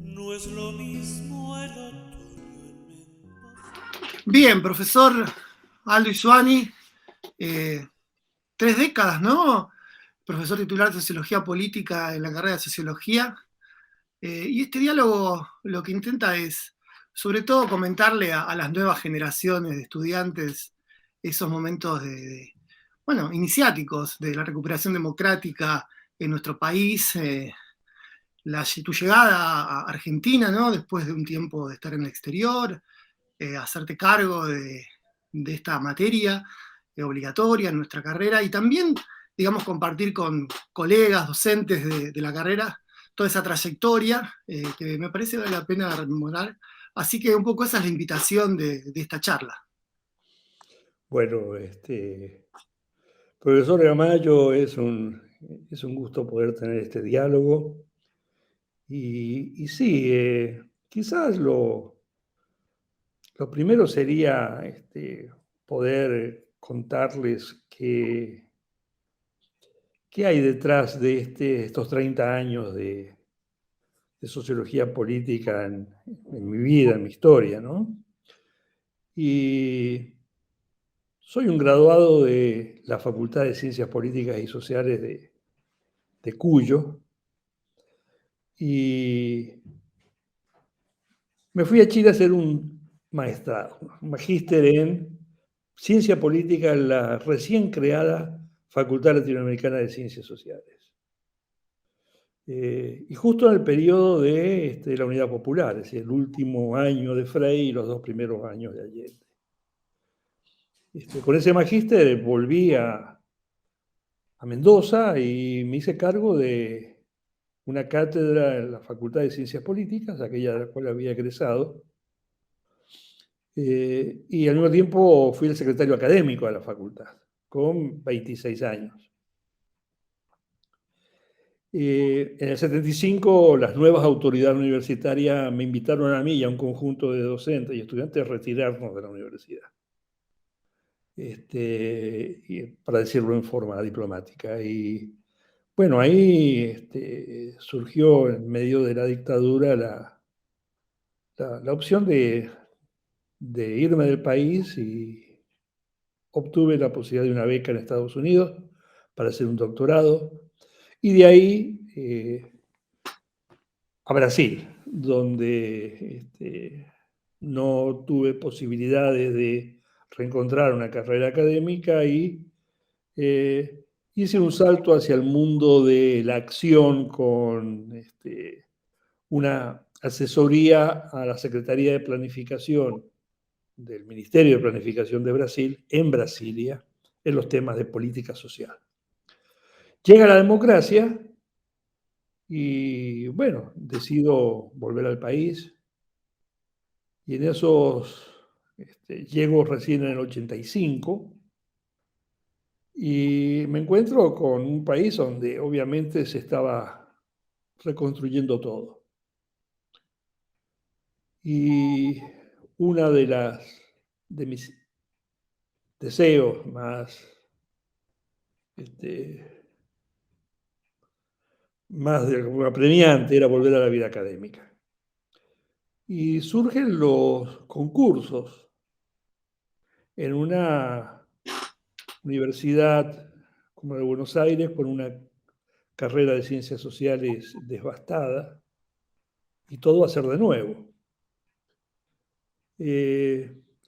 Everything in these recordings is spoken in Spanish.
No es lo mismo el otoño en Mendoza. Bien, profesor Aldo Isuani, 3 décadas, ¿no? Profesor titular de Sociología Política en la carrera de Sociología. Y este diálogo lo que intenta es, sobre todo, comentarle a las nuevas generaciones de estudiantes esos momentos bueno, iniciáticos de la recuperación democrática en nuestro país, tu llegada a Argentina, ¿no? Después de un tiempo de estar en el exterior, hacerte cargo de esta materia obligatoria en nuestra carrera y también, digamos, compartir con colegas, docentes de la carrera toda esa trayectoria que me parece vale la pena rememorar. Así que un poco esa es la invitación de esta charla. Bueno, profesor Gamayo, es un gusto poder tener este diálogo. Y sí, quizás lo primero sería poder contarles qué hay detrás de estos 30 años de sociología política en mi vida, en mi historia, ¿no? Y soy un graduado de la Facultad de Ciencias Políticas y Sociales de Cuyo, y me fui a Chile a hacer un maestrado, un magíster en Ciencia Política en la recién creada Facultad Latinoamericana de Ciencias Sociales. Y justo en el periodo de la Unidad Popular, es decir, el último año de Frei y los 2 primeros años de Allende. Con ese magíster volví a Mendoza y me hice cargo de una cátedra en la Facultad de Ciencias Políticas, aquella de la cual había egresado, y al mismo tiempo fui el secretario académico de la facultad, con 26 años. En el 75, las nuevas autoridades universitarias me invitaron a mí y a un conjunto de docentes y estudiantes a retirarnos de la universidad. Para decirlo en forma diplomática. Y bueno, ahí surgió en medio de la dictadura la opción de irme del país, y obtuve la posibilidad de una beca en Estados Unidos para hacer un doctorado, y de ahí a Brasil, donde no tuve posibilidades de reencontrar una carrera académica, y hice un salto hacia el mundo de la acción con una asesoría a la Secretaría de Planificación del Ministerio de Planificación de Brasil, en Brasilia, en los temas de política social. Llega la democracia y, bueno, decido volver al país, y en esos llego recién en el 85 y me encuentro con un país donde obviamente se estaba reconstruyendo todo. Y una de mis deseos más apremiante era volver a la vida académica. Y surgen los concursos en una universidad como la de Buenos Aires, con una carrera de ciencias sociales devastada, y todo a hacer de nuevo.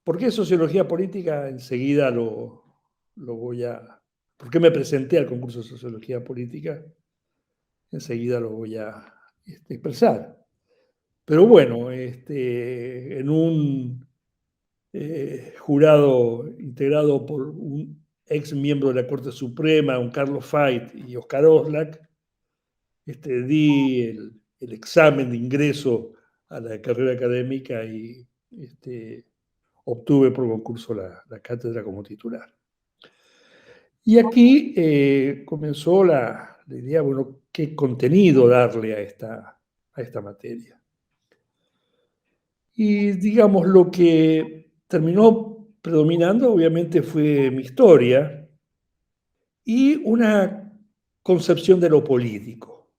¿Por qué sociología política? Enseguida lo voy a... ¿Por qué me presenté al concurso de sociología política? Enseguida lo voy a expresar. Pero bueno, en un jurado integrado por un ex miembro de la Corte Suprema, un Carlos Fait y Oscar Oslak, di el examen de ingreso a la carrera académica y obtuve por concurso la cátedra como titular. Y aquí comenzó la idea, bueno, qué contenido darle a esta materia. Y digamos, lo que terminó predominando obviamente fue mi historia y una concepción de lo político,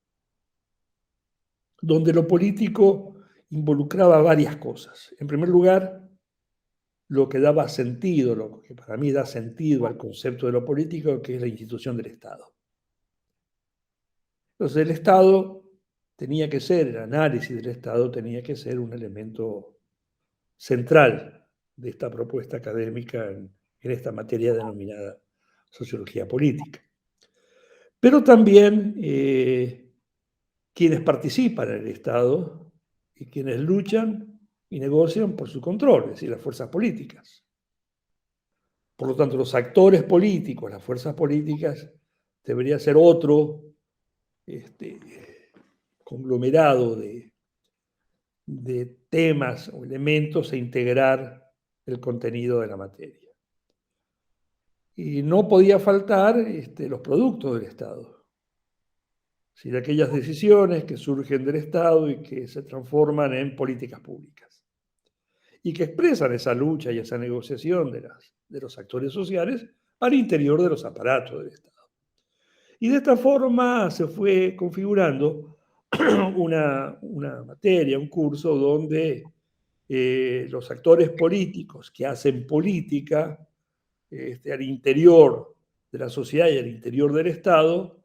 donde lo político involucraba varias cosas. En primer lugar, lo que daba sentido, lo que para mí da sentido al concepto de lo político, que es la institución del Estado. Entonces, el Estado tenía que ser, el análisis del Estado tenía que ser un elemento central de esta propuesta académica en esta materia denominada sociología política. Pero también quienes participan en el Estado y quienes luchan y negocian por su control, es decir, las fuerzas políticas. Por lo tanto, los actores políticos, las fuerzas políticas, debería ser otro conglomerado de temas o elementos a integrar el contenido de la materia. Y no podía faltar los productos del Estado. Es decir, aquellas decisiones que surgen del Estado y que se transforman en políticas públicas. Y que expresan esa lucha y esa negociación de los actores sociales al interior de los aparatos del Estado. Y de esta forma se fue configurando una materia, un curso donde los actores políticos que hacen política al interior de la sociedad y al interior del Estado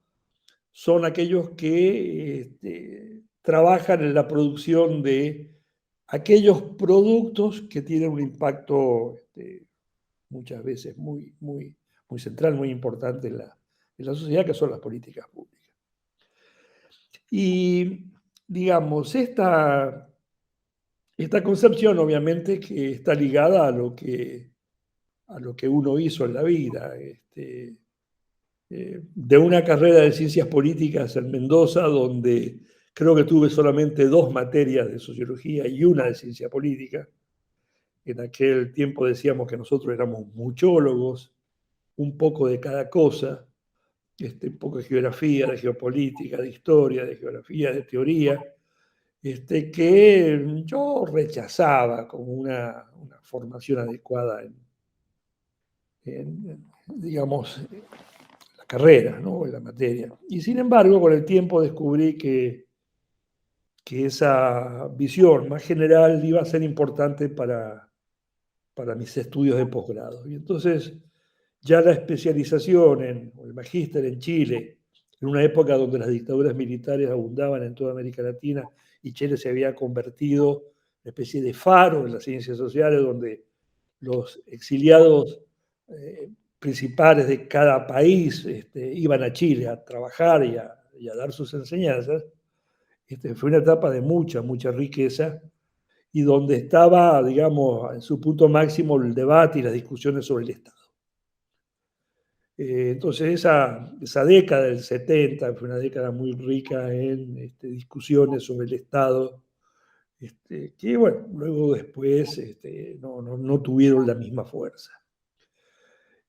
son aquellos que trabajan en la producción de aquellos productos que tienen un impacto muchas veces muy central, muy importante en la sociedad, que son las políticas públicas. Y, digamos, esta concepción obviamente que está ligada a lo que uno hizo en la vida. De una carrera de ciencias políticas en Mendoza, donde creo que tuve solamente 2 materias de sociología y una de ciencia política. En aquel tiempo decíamos que nosotros éramos muchólogos, un poco de cada cosa, un poco de geografía, de geopolítica, de historia, de geografía, de teoría, que yo rechazaba como una formación adecuada digamos, la carrera, ¿no? En la materia. Y sin embargo, con el tiempo descubrí que esa visión más general iba a ser importante para mis estudios de posgrado. Y entonces ya la especialización el magíster en Chile, en una época donde las dictaduras militares abundaban en toda América Latina y Chile se había convertido en una especie de faro en las ciencias sociales, donde los exiliados principales de cada país iban a Chile a trabajar y a dar sus enseñanzas. Fue una etapa de mucha riqueza y donde estaba, digamos, en su punto máximo el debate y las discusiones sobre el Estado. Entonces esa década del 70 fue una década muy rica en discusiones sobre el Estado, que bueno, luego después no tuvieron la misma fuerza.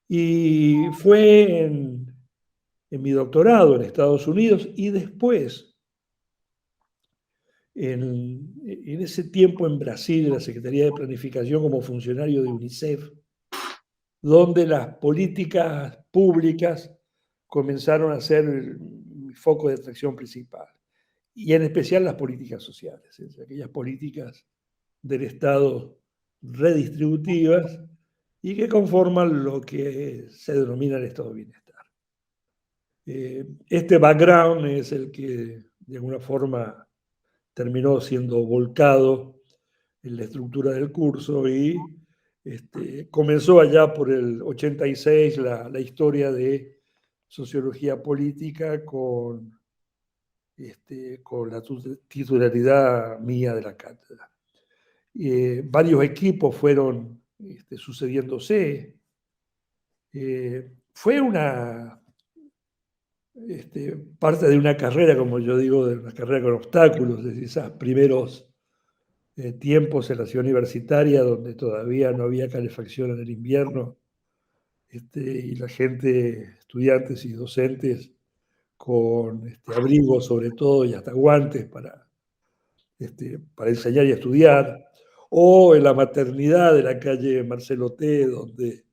Y fue en mi doctorado en Estados Unidos y después, en ese tiempo en Brasil, en la Secretaría de Planificación como funcionario de UNICEF, donde las políticas públicas comenzaron a ser el foco de atracción principal, y en especial las políticas sociales, aquellas políticas del Estado redistributivas y que conforman lo que se denomina el Estado de Bienestar. Este background es el que de alguna forma terminó siendo volcado en la estructura del curso y comenzó allá por el 86 la historia de sociología política con la titularidad mía de la cátedra. Varios equipos fueron sucediéndose. Fue una parte de una carrera, como yo digo, de una carrera con obstáculos, de esos primeros tiempos en la ciudad universitaria donde todavía no había calefacción en el invierno, y la gente, estudiantes y docentes, con abrigos sobre todo y hasta guantes para enseñar y estudiar. o en la maternidad de la calle Marcelo T., donde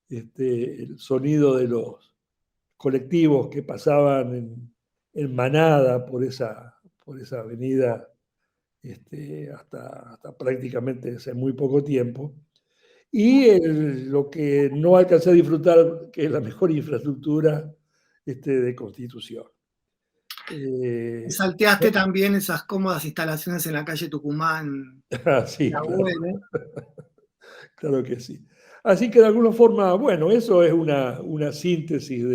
el sonido de los colectivos que pasaban en manada por esa avenida hasta prácticamente hace muy poco tiempo. Y lo que no alcancé a disfrutar, que es la mejor infraestructura de Constitución. Salteaste también esas cómodas instalaciones en la calle Tucumán, Sí, la claro, UL. claro que sí. Así que de alguna forma, bueno, eso es una síntesis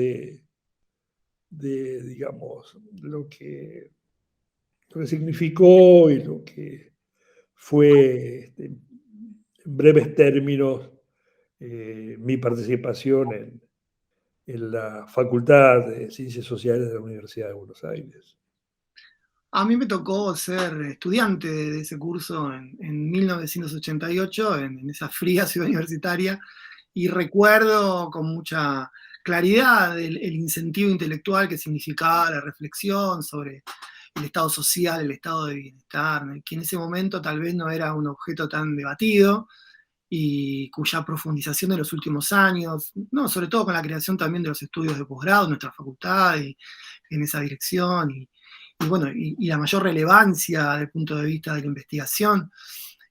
digamos, lo que significó y lo que fue, en breves términos, mi participación en la Facultad de Ciencias Sociales de la Universidad de Buenos Aires. A mí me tocó ser estudiante de ese curso en 1988, en esa fría ciudad universitaria, y recuerdo con mucha claridad el incentivo intelectual que significaba la reflexión sobre el estado social, el estado de bienestar, que en ese momento tal vez no era un objeto tan debatido y cuya profundización en los últimos años, no, sobre todo con la creación también de los estudios de posgrado en nuestra facultad y en esa dirección, bueno, y la mayor relevancia desde el punto de vista de la investigación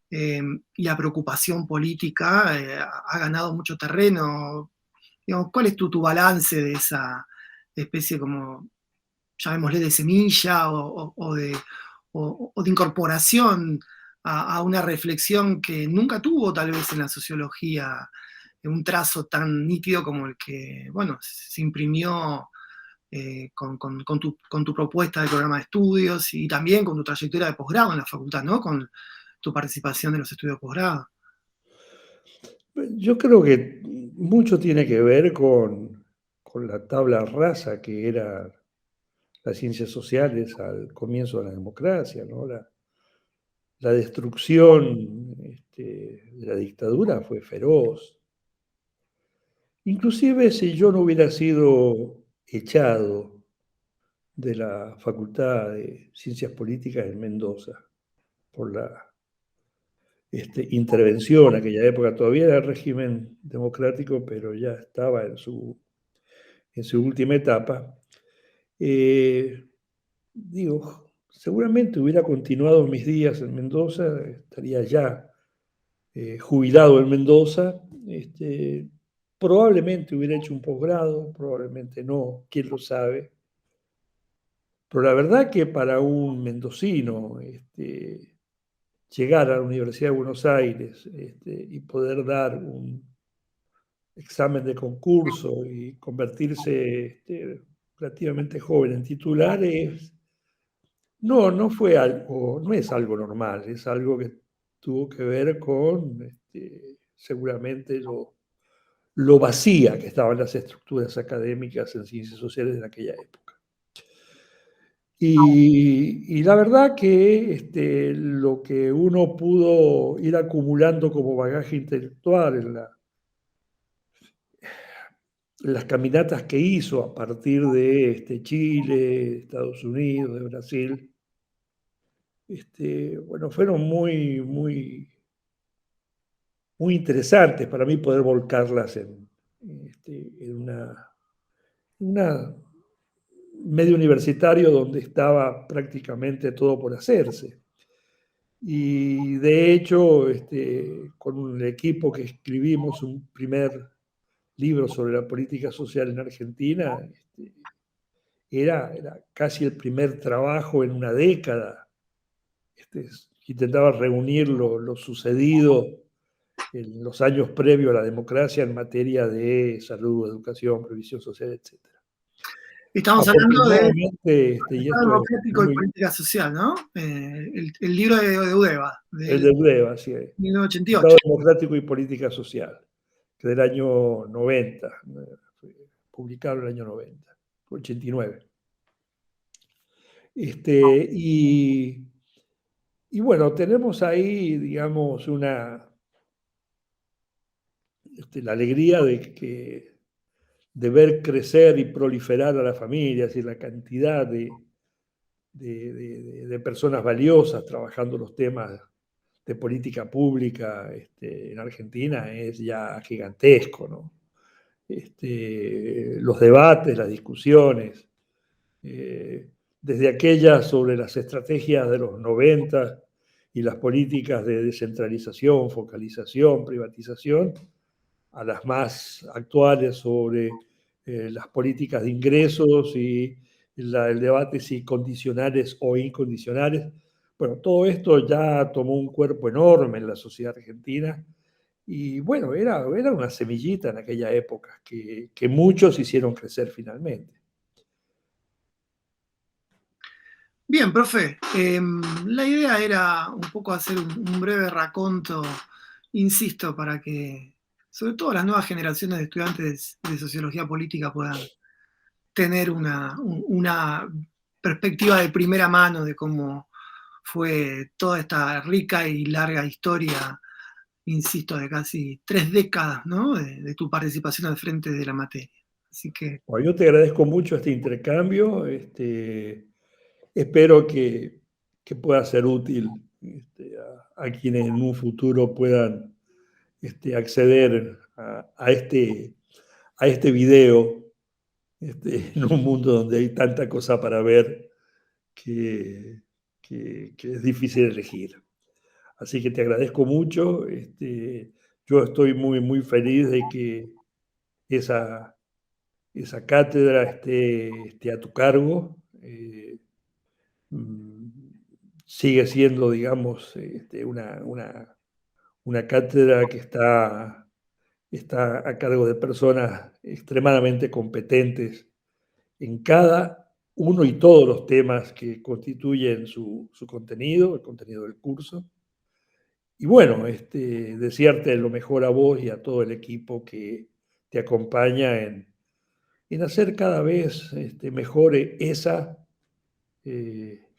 y la preocupación política ha ganado mucho terreno. Digamos, ¿cuál es tu balance de esa especie como, llamémosle, de semilla o de incorporación a una reflexión que nunca tuvo tal vez en la sociología un trazo tan nítido como el que, bueno, se imprimió con tu propuesta de programa de estudios y también con tu trayectoria de posgrado en la facultad, ¿no? Con tu participación en los estudios de posgrado. Yo creo que mucho tiene que ver con la tabla rasa que era las ciencias sociales al comienzo de la democracia, ¿no? La destrucción de la dictadura fue feroz. Inclusive si yo no hubiera sido echado de la Facultad de Ciencias Políticas en Mendoza por la intervención, en aquella época todavía era el régimen democrático, pero ya estaba en su última etapa, digo, seguramente hubiera continuado mis días en Mendoza, estaría ya jubilado en Mendoza, probablemente hubiera hecho un posgrado, probablemente no, quién lo sabe. Pero la verdad que para un mendocino llegar a la Universidad de Buenos Aires y poder dar un examen de concurso y convertirse relativamente joven en titular no fue algo, no es algo normal, es algo que tuvo que ver con seguramente lo vacía que estaban las estructuras académicas en ciencias sociales en aquella época. Y la verdad que lo que uno pudo ir acumulando como bagaje intelectual en las caminatas que hizo a partir de Chile, Estados Unidos, de Brasil, bueno, fueron muy interesantes para mí poder volcarlas en una medio universitario donde estaba prácticamente todo por hacerse. Y de hecho, con el equipo que escribimos un primer libro sobre la política social en Argentina, era casi el primer trabajo en una década. Intentaba reunir lo sucedido en los años previos a la democracia en materia de salud, educación, previsión social, etc. Estamos hablando de Afortunadamente, y Estado esto es Democrático y muy... Política Social, ¿no? El libro de Udeva, El del de UDEVA, sí. Estado 1988. Democrático y Política Social, que del año 90, publicado en el año 90, 89. Y bueno, tenemos ahí, digamos, la alegría de ver crecer y proliferar a las familias y la cantidad de personas valiosas trabajando los temas de política pública en Argentina es ya gigantesco, ¿no? Los debates, las discusiones, desde aquellas sobre las estrategias de los 90 y las políticas de descentralización, focalización, privatización, a las más actuales sobre las políticas de ingresos y el debate si condicionales o incondicionales. Bueno, todo esto ya tomó un cuerpo enorme en la sociedad argentina y bueno, era una semillita en aquella época que muchos hicieron crecer finalmente. Bien, profe, la idea era un poco hacer un breve raconto, insisto, para que sobre todo las nuevas generaciones de estudiantes de sociología política puedan tener una perspectiva de primera mano de cómo fue toda esta rica y larga historia, insisto, de casi 3 décadas, ¿no? de tu participación al frente de la materia. Así que, Bueno, yo te agradezco mucho este intercambio. Espero que pueda ser útil a quienes en un futuro puedan acceder a este video en un mundo donde hay tanta cosa para ver que, que es difícil elegir. Así que te agradezco mucho. Yo estoy muy, muy feliz de que esa, esa cátedra esté a tu cargo. Mm, Sigue siendo, digamos, una cátedra que está a cargo de personas extremadamente competentes en cada uno y todos los temas que constituyen su contenido, el contenido del curso. Y bueno, desearte lo mejor a vos y a todo el equipo que te acompaña en hacer cada vez mejor esa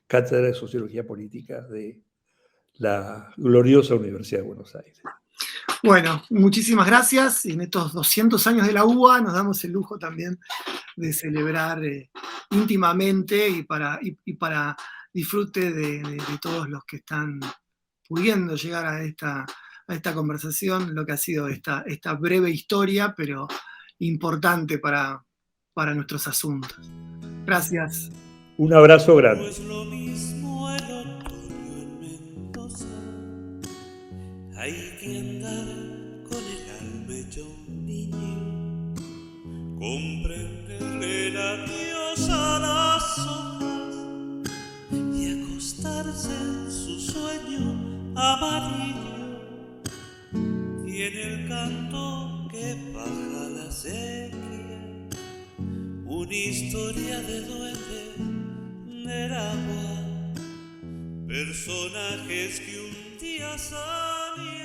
cátedra de Sociología Política de la gloriosa Universidad de Buenos Aires. bueno, muchísimas gracias. En estos 200 años de la UBA nos damos el lujo también de celebrar íntimamente y para disfrute de todos los que están pudiendo llegar a esta conversación, lo que ha sido esta breve historia, pero importante para nuestros asuntos. Gracias. Un abrazo No grande. es lo mismo el otoño en Mendoza. Hay que andar con el alma hecha un niño, comprenderle el adiós a las hojas y acostarse en su sueño amarillo. Y en el canto que baja la sequía, una historia de duende del agua, personajes que un día salieron